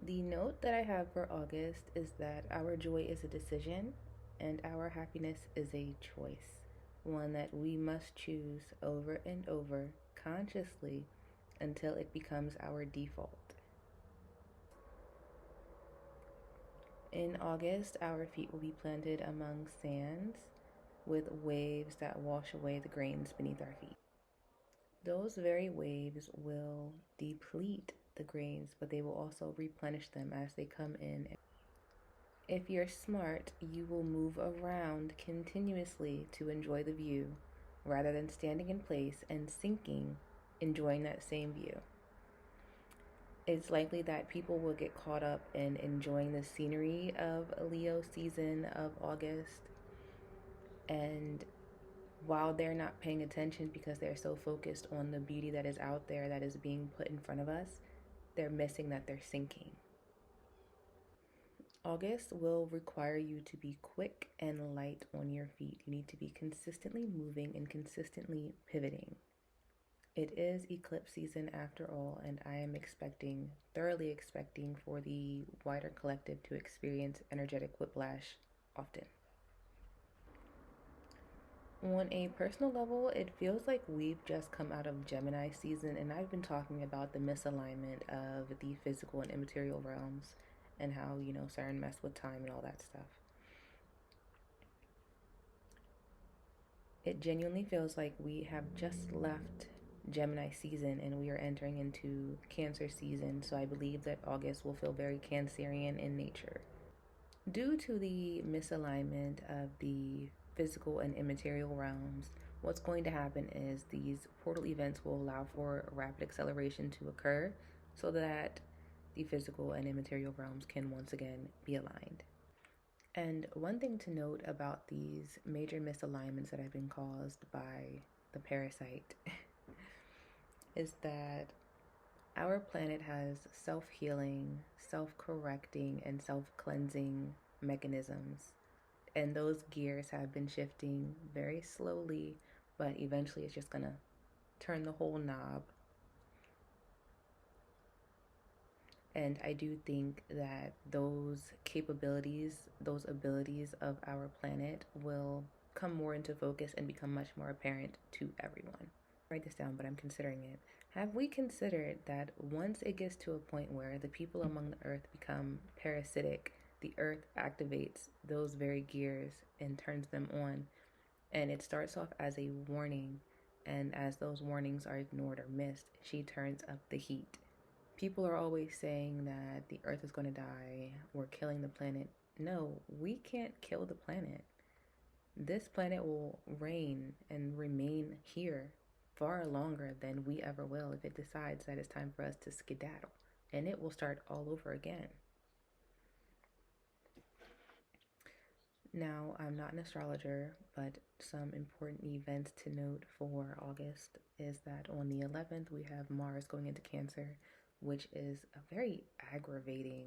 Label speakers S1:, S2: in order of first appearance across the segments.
S1: The note that I have for August is that our joy is a decision and our happiness is a choice, one that we must choose over and over consciously until it becomes our default. In August, our feet will be planted among sands with waves that wash away the grains beneath our feet. Those very waves will deplete the grains, but they will also replenish them as they come in. If you're smart, you will move around continuously to enjoy the view rather than standing in place and sinking, enjoying that same view. It's likely that people will get caught up in enjoying the scenery of a Leo season of August, and while they're not paying attention because they're so focused on the beauty that is out there that is being put in front of us, they're missing that they're sinking. August will require you to be quick and light on your feet. You need to be consistently moving and consistently pivoting. It is eclipse season after all, and I am thoroughly expecting for the wider collective to experience energetic whiplash often. On a personal level, it feels like we've just come out of Gemini season, and I've been talking about the misalignment of the physical and immaterial realms and how, Saturn messed with time and all that stuff. It genuinely feels like we have just left Gemini season and we are entering into Cancer season, so I believe that August will feel very Cancerian in nature. Due to the misalignment of the physical and immaterial realms, what's going to happen is these portal events will allow for rapid acceleration to occur so that the physical and immaterial realms can once again be aligned. And one thing to note about these major misalignments that have been caused by the parasite is that our planet has self-healing, self-correcting, and self-cleansing mechanisms. And those gears have been shifting very slowly, but eventually it's just gonna turn the whole knob. And I do think that those capabilities, those abilities of our planet will come more into focus and become much more apparent to everyone. Write this down, but I'm considering it. Have we considered that once it gets to a point where the people among the earth become parasitic, the earth activates those very gears and turns them on, and it starts off as a warning, and as those warnings are ignored or missed, she turns up the heat. People are always saying that the earth is going to die, we're killing the planet. No, we can't kill the planet. This planet will reign and remain here far longer than we ever will if it decides that it's time for us to skedaddle, and it will start all over again. Now, I'm not an astrologer, but some important events to note for August is that on the 11th, we have Mars going into Cancer, which is a very aggravating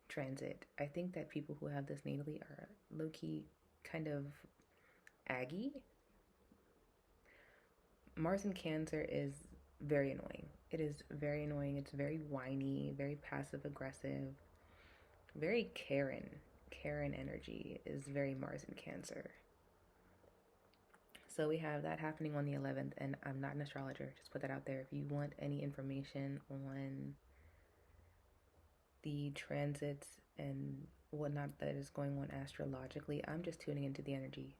S1: transit. I think that people who have this natally are low-key kind of aggy. Mars in Cancer is very annoying. It is very annoying. It's very whiny, very passive aggressive, very Karen. Karen energy is very Mars in Cancer. So we have that happening on the 11th, and I'm not an astrologer. Just put that out there. If you want any information on the transits and whatnot that is going on astrologically, I'm just tuning into the energy.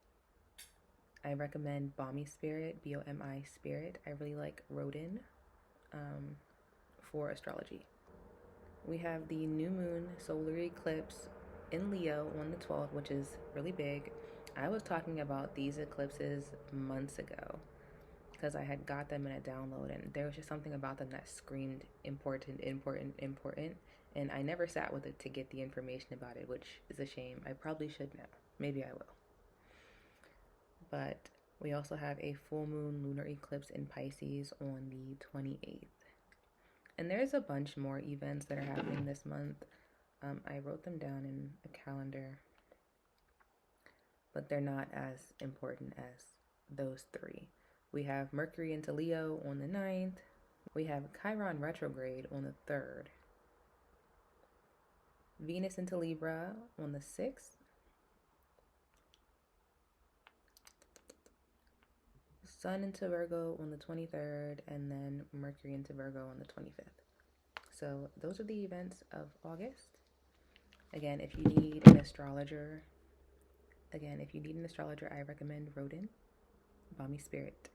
S1: I recommend Balmy Spirit, B-O-M-I Spirit. I really like Rodin for astrology. We have the new moon solar eclipse in Leo on the 12th, which is really big. I was talking about these eclipses months ago because I had got them in a download, and there was just something about them that screamed important, important, important, and I never sat with it to get the information about it, which is a shame. I probably should now. Maybe I will. But we also have a full moon lunar eclipse in Pisces on the 28th. And there's a bunch more events that are happening this month. I wrote them down in a calendar, but they're not as important as those three. We have Mercury into Leo on the 9th. We have Chiron retrograde on the 3rd. Venus into Libra on the 6th. Sun into Virgo on the 23rd, and then Mercury into Virgo on the 25th. So those are the events of August. Again, if you need an astrologer, I recommend Rodin, Balmy Spirit.